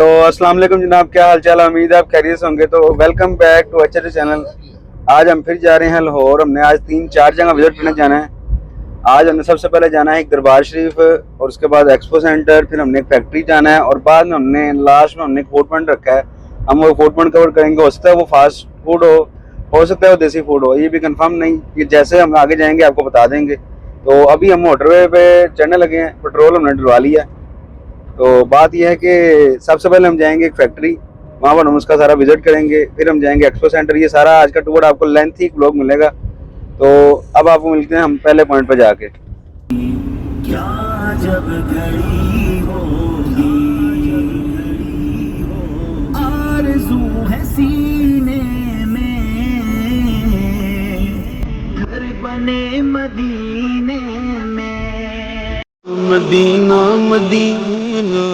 तो अस्सलाम वालेकुम जनाब, क्या हाल चाल है। उम्मीद है आप खैरियत से होंगे। तो welcome back to HRT channel. आज हम फिर जा रहे हैं लाहौर। हमने आज 3-4 जगह विजिट करने जाना है। आज हमने सबसे पहले जाना है एक दरबार शरीफ, और उसके बाद एक्सपो सेंटर, फिर हमने एक फैक्ट्री जाना है, और बाद में हमने लास्ट में हमने एक फूड पॉइंट रखा है। हम वो फूड पॉइंट कवर करेंगे। हो सकता है वो फास्ट फूड हो सकता है वो देसी फूड हो, ये भी कंफर्म नहीं। कि जैसे हम आगे जाएंगे आपको बता देंगे। तो अभी हम मोटरवे पे चढ़ने लगे हैं, पेट्रोल हमने डलवा लिया। तो बात यह है कि सबसे पहले हम जाएंगे एक फैक्ट्री, वहाँ पर हम उसका सारा विजिट करेंगे। फिर हम जाएंगे एक्सपो सेंटर। ये सारा आज का टूर आपको लेंथी ब्लॉग मिलेगा। तो अब आपको मिलते हैं हम पहले पॉइंट पर जाके। क्या जब घड़ी होगी, आरज़ू है सीने में, घर बने मदीने में। मदीना मदीना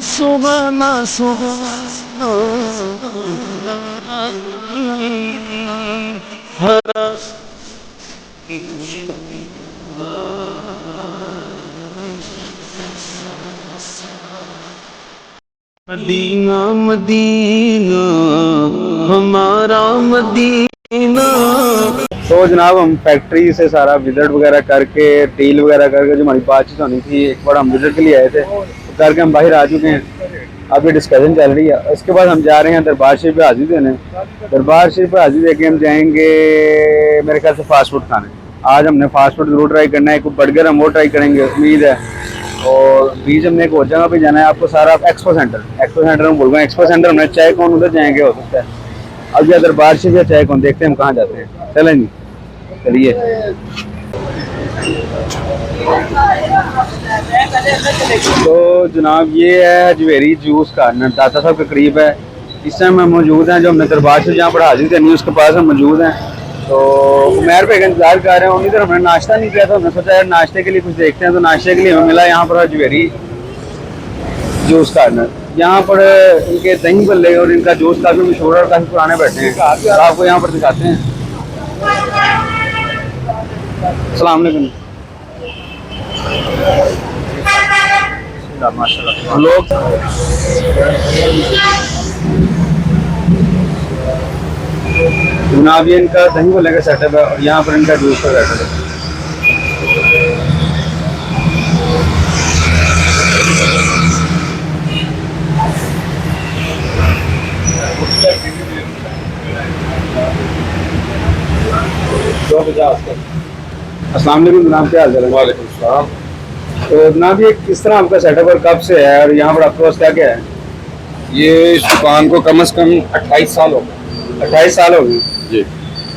सुहाना सुहाना हरा मदीना मदीना हमारा मदीना। तो जनाब हम फैक्ट्री से सारा विजिट वगैरह करके, डील वगैरह करके, जो हमारी बातचीत होनी थी, एक बार हम विजिट के लिए आए थे, तो करके हम बाहर आ चुके हैं। अभी डिस्कशन चल रही है। उसके बाद हम जा रहे हैं दरबार शरीफ पे हाजिरी देने। दरबार शरीफ पे हाजिरी देके हम जाएंगे मेरे ख्याल से फास्ट फूड खाने। आज हमने फास्ट फूड जरूर ट्राई करना है। एक बर्गर हम वो ट्राई करेंगे, उम्मीद है। और बीच हमने एक और जगह पे जाना है आपको सारा एक्सपो सेंटर में बोल रहा हूँ। एक्सपो सेंटर हमने चाय कौन उधर जाएंगे, हो सकता है। अब या दरबार शरीफ या चाय कौन, देखते हैं हम कहाँ जाते हैं। चलें जी, चलिए। तो जनाब ये है जवेरी जूस कार्नर, दाता साहब के करीब है। इस टाइम हम मौजूद हैं, जो हमने दरबार से जहाँ पर हाजिर करनी है उसके पास हम मौजूद हैं। तो उमैर पे इंतजार कर रहे हैं। उन्हीं तरह हमने नाश्ता नहीं किया था। हमने सोचा यार नाश्ते के लिए कुछ देखते हैं। तो नाश्ते के लिए हमें मिला यहाँ पर जवेरी जूस कार्नर। यहाँ पर इनके दही बल्ले और इनका जूस काफ़ी मशहूर और काफ़ी पुराने बैठे हैं। तो आपको यहाँ पर दिखाते हैं। अस्सलाम वालेकुम। लोग जनाब ये इनका दही बल्ले का सेटअप है, और यहाँ पर इनका जूस का सेटअप है। अस्सलाम वालेकुम जनाब, क्या हाल चाल है। वालेकुम सलाम। तो जनाब ये किस तरह आपका सेटअप और कब से है, और यहाँ पर आपके पास क्या क्या है। ये इस दुकान को कम से कम 28 साल हो गए 28 साल हो गए जी।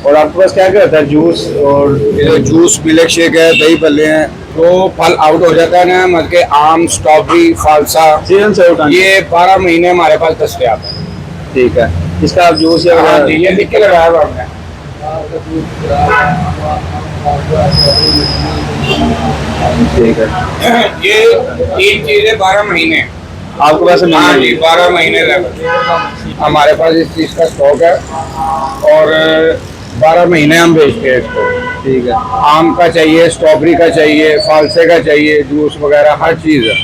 और आपके पास क्या क्या होता है, जूस और ये जूस, मिल्क शेक है, दही भल्ले हैं। तो फल आउट हो जाता है ना, मतलब के आम, स्ट्रॉबेरी, फालसा, सीजन से उठाने। ये 12 महीने हमारे पास दस्तयाब है। ठीक है, इसका आप जूस या हाँ जी, ये लिख के लगाया हुआ हमने। ठीक है। ये 3 चीजें 12 महीने आपके पास हाँ जी, 12 महीने लगे हमारे पास इस चीज का स्टॉक है। और 12 महीने हम बेचते हैं इसको। ठीक है। आम का चाहिए, स्ट्रॉबेरी का चाहिए, फालसे का चाहिए, जूस वगैरह हर चीज़ है।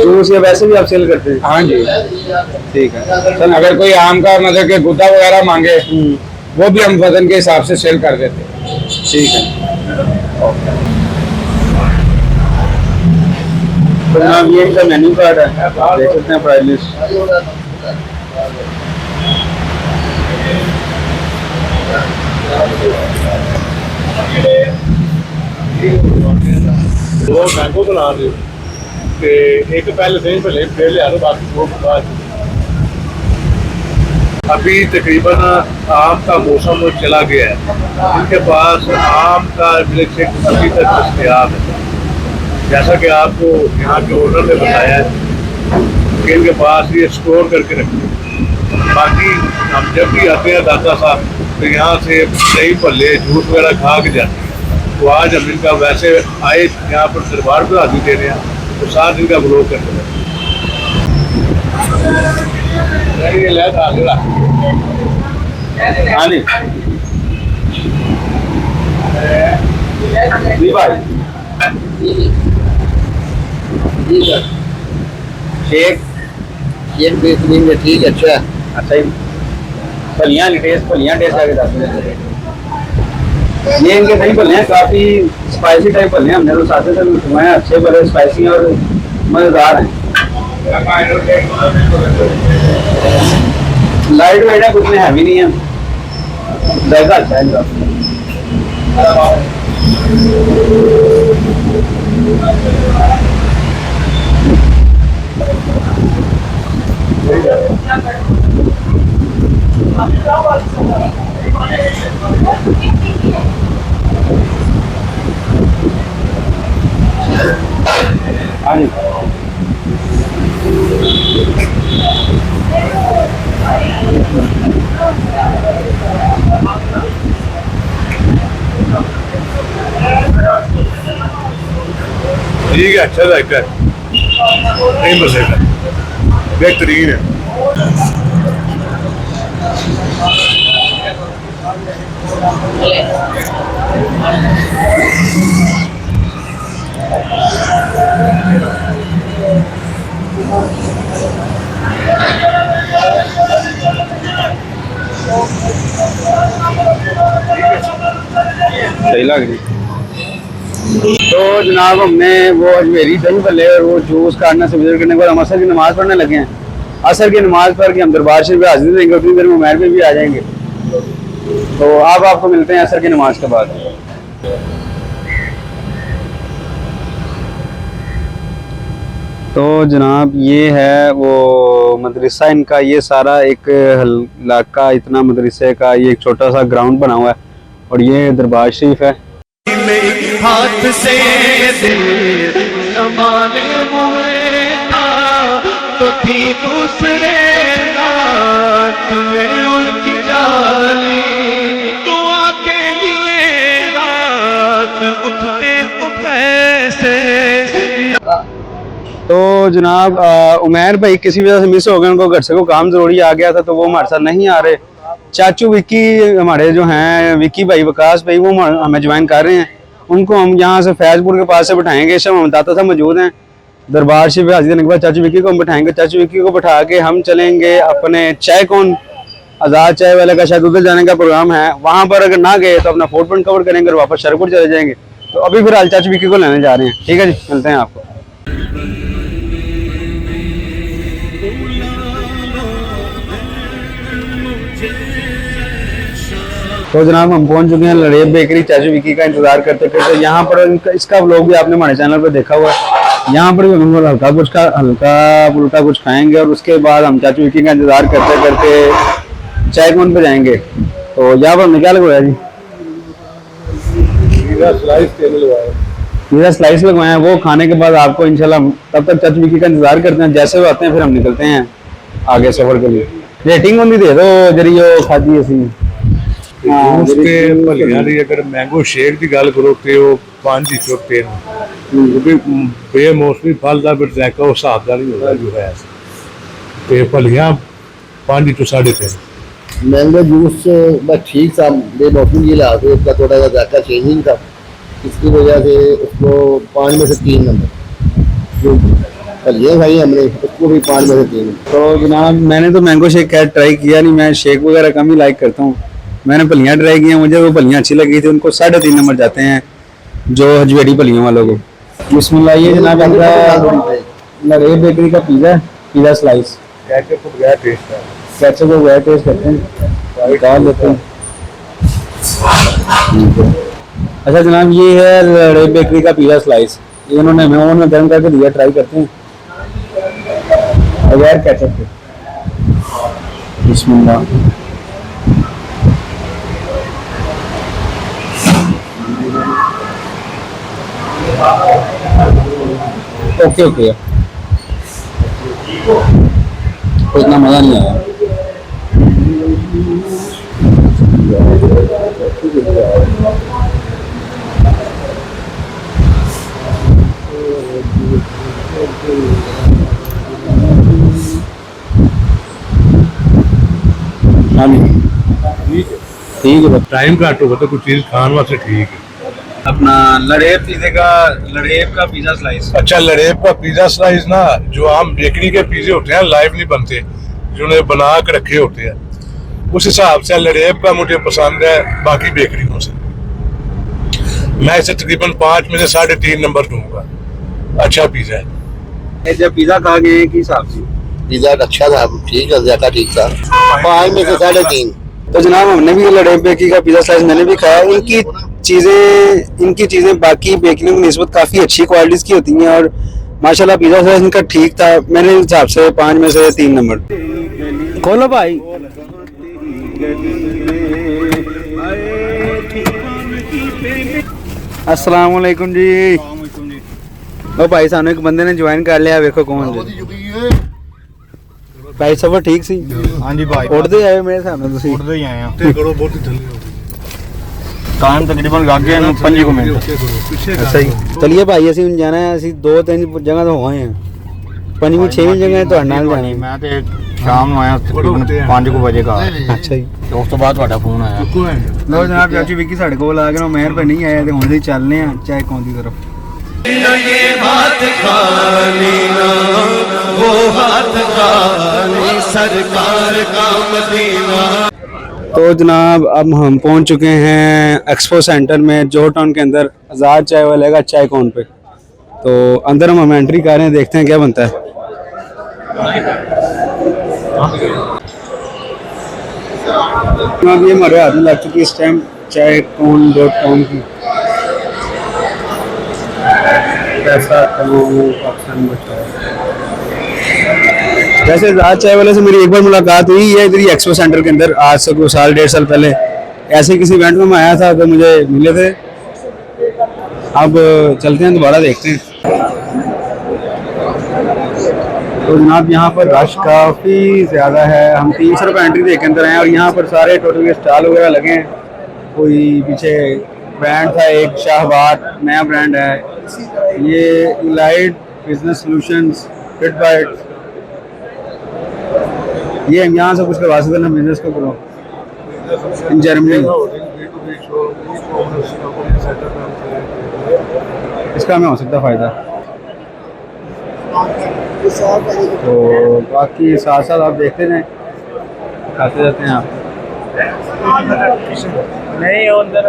जूस ये वैसे भी आप सेल करते हैं। हाँ जी। ठीक है। चल, अगर कोई आम का मतलब कि गुद्दा वगैरह मांगे, वो भी हम वजन के हिसाब से सेल कर देते हैं। ठीक है। तो जनाब ये इनका मेन्यू कार्ड है, आप देख सकते हैं प्राइस लिस्ट। दो मैंगो बना रहे ते एक पहले से पहले फिर ले आ लो, बाकी वो बाद। अभी तकरीबन आम का मौसम चला गया है। इनके पास आम का मिल्क शेक अभी तक दस्तयाब है। जैसा कि आपको यहाँ के ओनर ने बताया है कि इनके पास ये स्टोर करके रखते हैं। बाकी हम जब भी आते हैं दाता साहब, तो यहाँ से दही भल्ले, जूस वगैरह खा के जाते हैं। तो आज हम इनका वैसे आए यहाँ पर दरबार पर हाजिर दे रहे हैं, तो साथ इनका ब्लॉग करते हैं। हाँ जी जी भाई शेक ये बेहतरीन है, ठीक है, अच्छा अच्छा ही फलियाँ टेस्ट आगे जाते हैं। ये इनके दही भले हैं, काफी स्पाइसी टाइप भले हैं। हमने तो साथ से घुमाए हैं, अच्छे भले स्पाइसी हैं और मजेदार हैं। लाइट वेट है, कुछ में हैवी नहीं है, जायका अच्छा है इनका। हाँ जी ठीक है, अच्छा जायका है, नहीं मजेगा, बेहतरीन है। सही लग रही। तो जनाब हमने वो अजमेरी दही भल्ले और वो जूस काटने से विजिट करने के बाद हम असर की नमाज़ पढ़ने लगे हैं। असर की नमाज़ पढ़ के हम दरबार शरीफ पे हाजिर देंगे, उतनी देर में उमैर में भी आ जाएंगे। तो अब आपको मिलते हैं असर की नमाज़ के बाद। तो जनाब ये है वो मदरसा इनका, ये सारा एक इलाका इतना मदरसे का, ये एक छोटा सा ग्राउंड बना हुआ है और ये दरबार शरीफ है। हाथ से दिल कमाने हुए था तो थी दूसरे रात में उनकी जाली, दुआ के लिए रात उठते कैसे। तो जनाब उमैर भाई किसी वजह से मिस हो गए, उनको घर से को काम जरूरी आ गया था तो वो हमारे साथ नहीं आ रहे। चाचू विक्की हमारे जो हैं, विक्की भाई, विकास भाई, वो हमें ज्वाइन कर रहे हैं। उनको हम यहाँ से फैजपुर के पास से बैठाएंगे। इस समय हम दाता साहब मौजूद हैं दरबार शरीफ हाजिर देने के बाद। चाचू विक्की को हम बैठाएंगे। चाचू विक्की को बैठा के हम चलेंगे अपने चाय कौन आज़ाद चाय वाले का, शायद उधर जाने का प्रोग्राम है। वहाँ पर अगर ना गए तो अपना फोर्ट पॉइंट कवर करेंगे और वापस शरपुर चले जाएंगे। तो अभी फिलहाल चाचू विक्की को लेने जा रहे हैं। ठीक है जी, मिलते हैं आपको। तो जनाब हम पहुंच चुके हैं लड़ेब बेकरी। चाचू विक्की का इंतजार करते करते यहाँ पर इसका व्लॉग भी आपने हमारे चैनल पर देखा हुआ है। यहाँ पर भी हम हल्का फुल्का कुछ खाएंगे और उसके बाद हम चाचू विक्की का इंतजार करते करते चाय कौन पे जाएंगे। तो यहाँ पर हमने क्या लगवाया जी? खीरा स्लाइस लगवाया है। वो खाने के बाद आपको इंशाल्लाह, तब तक चाचू विक्की का इंतजार करते हैं। जैसे वो आते हैं फिर हम निकलते हैं आगे सफर के लिए। रेटिंग होनी दे दो जरी वो खाती है जूस ते भलियां दी अगर मैंगो शेक की गल करो तो वो 5 चो 3, क्योंकि बेमौसमी फल का फिर जायका उस हिसाब का नहीं होता जो है। तो भलियां 5 चो 3.5। मैंगो जूस बस ठीक था, बेमौसमी के लिहाज से उसका थोड़ा सा जायका चेंजिंग था, इसकी वजह से उसको 5 में से 3 नंबर। जो फलियाँ खाई हमने उसको भी 5 में से 3। तो जनाब मैंने तो मैंगो शेक खैर ट्राई किया नहीं, मैं शेक वगैरह कम ही लाइक करता हूँ। मैंने फलियाँ ट्राई की हैं, मुझे वो फलियाँ अच्छी लगी थी। उनको 3.5 नंबर जाते हैं जो हजवेड़ी फलियों वालों को। बिस्मिल्लाह। ये जनाब इनका लड़ेब बेकरी का पिज़्ज़ा स्लाइस। केचप को बगैर टेस्ट है, कैसे को वह टेस्ट करते हैं, डाल देते हैं। अच्छा जनाब ये है लड़ेब बेकरी का पिज़्ज़ा स्लाइस। ये इन्होंने हमें ओवन में गर्म करके दिया, ट्राई करते हैं बगैर केचप के। बिस्मिल्लाह। ओके ओके, तो इतना मज़ा नहीं आया। हाँ जी ठीक है टाइम घट होगा तो कुछ चीज खाने वास्ते ठीक है। अपना लड़ेब का पिज़्ज़ा स्लाइस। अच्छा, लड़ेब का पिज्जा स्लाइस ना, जो आम बेकरी के पिज्जे होते हैं लाइव नहीं बनते, जो उन्हें बना के रखे होते हैं, उस हिसाब से लड़ेब का मुझे पसंद है बाकी बेकरियों से। मैं इसे तकरीबन 5 में से 3.5 नंबर दूंगा। अच्छा पिज्जा है। जब पिज़्ज़ा खा गए कि हिसाब से पिज्जा अच्छा था, ठीक है, ज़्यादा ठीक था, 5 में से 3.5। तो जनाब हमने भी लड़ेब बेकरी का पिज़्ज़ा स्लाइस मैंने भी खाया। इनकी चीज़ें बाकी बेकरियों की निस्बत काफ़ी अच्छी क्वालिटीज़ की होती हैं और माशाल्लाह पिज़्ज़ा स्लाइस इनका ठीक था। मेरे हिसाब से 5 में से 3 नंबर। खोलो भाई। अस्सलाम वालेकुम जी। ओ भाई सानू एक बंदे ने ज्वाइन कर लिया, देखो कौन जी। भाई सफर ठीक सी? हाँ जी भाई, उड़ते आए मेरे सामने तुसी? उड़ते ही आए हैं। ते करो बहुत ही थल्ले हो टाइम तकरीबन लग गया 5 मिनट। अच्छा जी चलिए भाई ਅਸੀਂ ਹੁਣ ਜਾਣਾ ਹੈ, ਅਸੀਂ 2-3 ਜਗ੍ਹਾ ਤੋਂ ਹੋਏ ਹਾਂ, 5ਵੀਂ 6ਵੀਂ ਜਗ੍ਹਾ ਤੁਹਾਡੇ ਨਾਲ ਜਾਣਾ ਹੈ। ਮੈਂ ਤੇ ਸ਼ਾਮ ਨੂੰ ਆਇਆ ਤਕਰੀਬਨ 5 ਵਜੇ ਘਰ। ਅੱਛਾ ਜੀ ਤੇ ਉਸ ਤੋਂ ਬਾਅਦ ਤੁਹਾਡਾ ਫੋਨ ਆਇਆ। ਲੋ ਜਨਾਬ ਚਾਚੂ ਵਿੱਕੀ ਸਾਡੇ ਕੋਲ ਆ ਗਏ ਨੇ, ਮਹਿਰ ਭਾਈ ਨਹੀਂ ਆਇਆ ਤੇ ਹੁਣ ਅਸੀਂ ਚੱਲਨੇ ਆ ਚਾਹੇ ਕੌਣ ਦੀ ਤਰਫ। ये हाथ खाली ना वो हाथ खाली सरकार का मदीना। तो जनाब अब हम पहुंच चुके हैं एक्सपो सेंटर में, जोहर टाउन के अंदर आज़ाद चाय वाले का चाय कौन पे। तो अंदर हम एंट्री कर रहे हैं, देखते हैं क्या बनता है। अब ये हमारे हाथ में लग चुकी है इस टाइम चायकौन.com की। पैसा कमाओ पाकिस्तान बचाओ। वैसे आज़ाद चाय वाले से मेरी एक बार मुलाकात हुई है इधर ही एक्सपो सेंटर के अंदर, आज से 2 साल 1.5 साल पहले। ऐसे किसी इवेंट में मैं आया था तो मुझे मिले थे। अब चलते हैं दोबारा देखते हैं। तो जनाब यहाँ पर रश काफ़ी ज़्यादा है। हम 300 रुपये एंट्री दे के अंदर आए और यहाँ पर सारे टोटल के स्टॉल वगैरह लगे हैं। कोई पीछे ब्रांड था, एक शाहबाद नया ब्रांड है, ये इलाइट बिजनेस सॉल्यूशंस, फिटबाइट। ये हम यहाँ से कुछ करवा सकते हैं बिजनेस को करो इन जर्मनी। इसका हमें हो सकता है फ़ायदा। तो बाकी साथ साथ आप देखते रहें, खाते रहते हैं आप। नहीं अंदर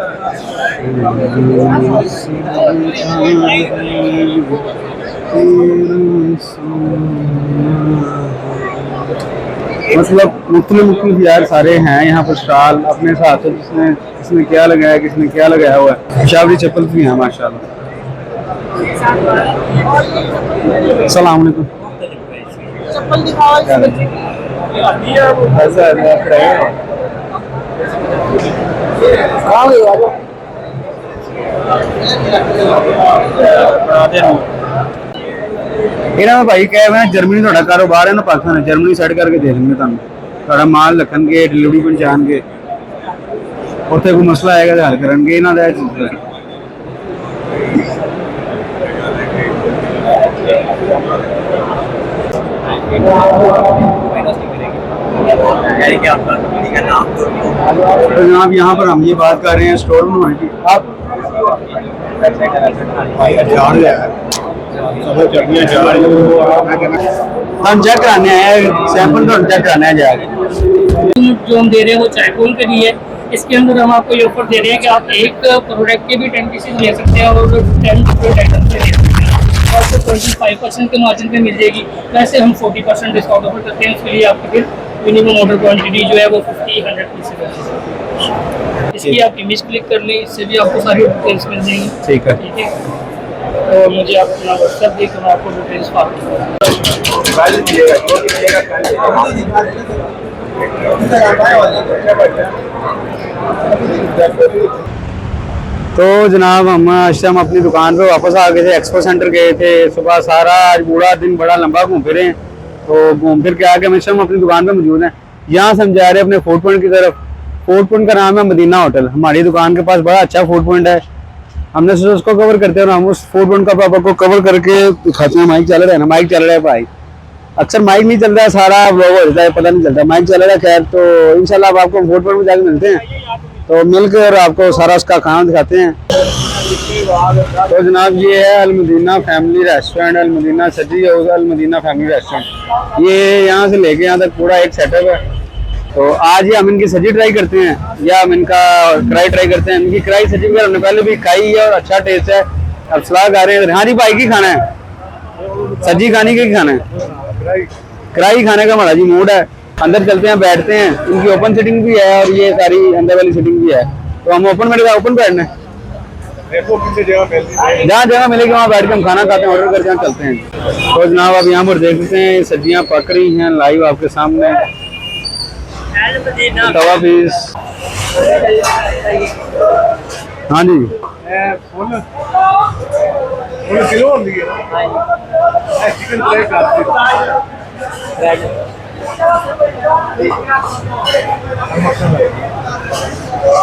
मतलब मुख्तलिफ यार सारे हैं यहाँ पर स्टॉल अपने साथ है, किसने क्या लगाया, किसने क्या लगाया हुआ है। शावरी चप्पल भी हैं माशाल्लाह। अस्सलाम वालेकुम। चप्पल दिखाओ। ਇਹਨਾਂ ਦਾ ਭਾਈ ਕਹਿ ਰਿਹਾ ਜਰਮਨੀ ਤੁਹਾਡਾ ਕਾਰੋਬਾਰ ਹੈ ਨਾ, ਪਾਕਿਸਤਾਨ ਜਰਮਨੀ ਸਾਈਡ ਕਰਕੇ ਦੇ ਦੇਣਗੇ ਤੁਹਾਨੂੰ, ਤੁਹਾਡਾ ਮਾਲ ਰੱਖਣਗੇ, ਡਿਲੀਵਰੀ ਪਹੁੰਚਾਣਗੇ, ਉੱਥੇ ਕੋਈ ਮਸਲਾ ਆਏਗਾ ਤਾਂ ਹੱਲ ਕਰਨਗੇ। ਇਹਨਾਂ ਦਾ तो जनाब यहाँ पर हम ये बात कर रहे हैं स्टोर बनवाने की। आप हम चेक कराने आए, सैंपल तो चेक कराने आए जाके। जो हम दे रहे हैं वो चायकॉन के लिए। इसके अंदर हम आपको ये ऑफर दे रहे हैं कि आप एक प्रोडक्ट के भी 10 पीसेज ले सकते हैं और 10 प्रोडक्ट ले सकते हैं। आपको 25% के मार्जिन पे मिल जाएगी। वैसे हम 40% डिस्काउंट ऑफर करते हैं, उसके लिए आपकी फिर मिनिमम ऑर्डर क्वांटिटी जो है वो 50-100 पीसेज है। इसकी आप इमेज क्लिक कर लें, इससे भी आपको सारी डिटेल्स मिल जाएंगी। ठीक है, ठीक है। तो मुझे आप अपना व्हाट्सएप देकर मैं आपको डिटेल्स तो जनाब हम आज हम अपनी दुकान पे वापस आ गए थे, एक्सपो सेंटर गए थे सुबह, सारा आज पूरा दिन बड़ा लंबा घूम फिरे हैं। तो घूम फिर के आके हमेशा हम अपनी दुकान पे मौजूद हैं। यहाँ से हम जा रहे हैं अपने फूड पॉइंट की तरफ। फूड पॉइंट का नाम है मदीना होटल। हमारी दुकान के पास बड़ा अच्छा फूड पॉइंट है, हमने सोचा उसको कवर करते हैं और हम उस फूड पॉइंट का आपको कवर करके दिखाते हैं। माइक चल रहा है ना, माइक चल रहा है भाई। अक्सर माइक नहीं चल रहा है, सारा व्लॉग हो जाता है, पता नहीं चलता माइक चल रहा है। खैर तो इंशाल्लाह अब आपको फूड पॉइंट में जाके मिलते हैं, तो मिलकर आपको सारा उसका खाना दिखाते हैं। तो जनाब ये है अल-मदीना फैमिली रेस्टोरेंट, अल-मदीना सजी हाउस अल-मदीना फैमिली रेस्टोरेंट। ये यहाँ से लेके यहाँ तक पूरा एक सेटअप है। तो आज ये हम इनकी सजी ट्राई करते हैं या हम इनका कढ़ाई ट्राई करते हैं। इनकी कढ़ाई सजी वगैरह हमने पहले भी खाई है और अच्छा टेस्ट है। अब सलाह खा रहे हैं। हाँ जी भाई, की खाना है? सजी खाने की खाना है? कढ़ाई खाने का हमारा जी मूड है। अंदर चलते हैं, बैठते हैं। इनकी ओपन सीटिंग भी है और ये सारी अंदर वाली सीटिंग भी है। तो हम ओपन बैठना है, जहाँ जगह मिलेगी वहाँ बैठ के हम खाना खाते हैं, ऑर्डर करके हम चलते हैं। तो जनाब आप यहाँ पर देख सकते हैं सब्जियाँ पक रही हैं लाइव आपके सामने। तवा पीस, हाँ जी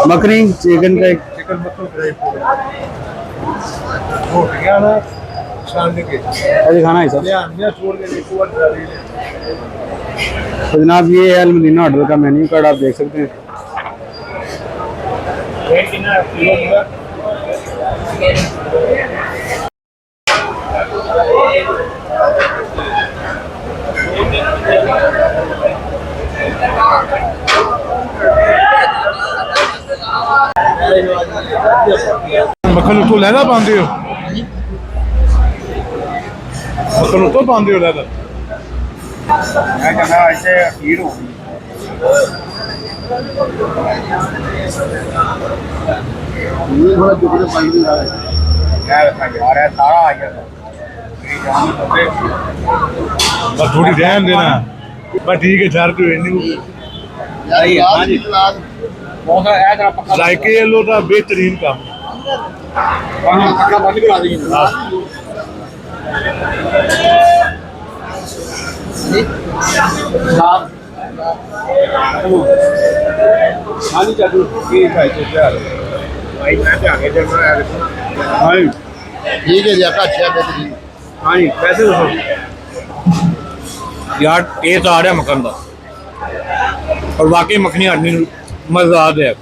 मखनी चिकन का अरे खाना है सर। तो जनाब ये है अल-मदीना होटल का मेन्यू कार्ड, आप देख सकते हैं। मक्खन उत्तों लैदा पांदे हो? मक्खन उत्तों पांदे हो लैदा? मैं कहना ऐसे खीर हो गई। ये थोड़ा चुपड़े पानी भी आ रहा है यार है सारा आ गया। बस थोड़ी ध्यान देना। बस ठीक है सर, तू इन्नी जायके लो दा बेहतरीन काम। बंद करा देंगे। ठीक है जी, आपका अच्छा बेहतरीन। हाँ जी, पैसे दो यार। टेस्ट आ रहा है मक्खन का और वाकई मखनी आदमी मजेदार है।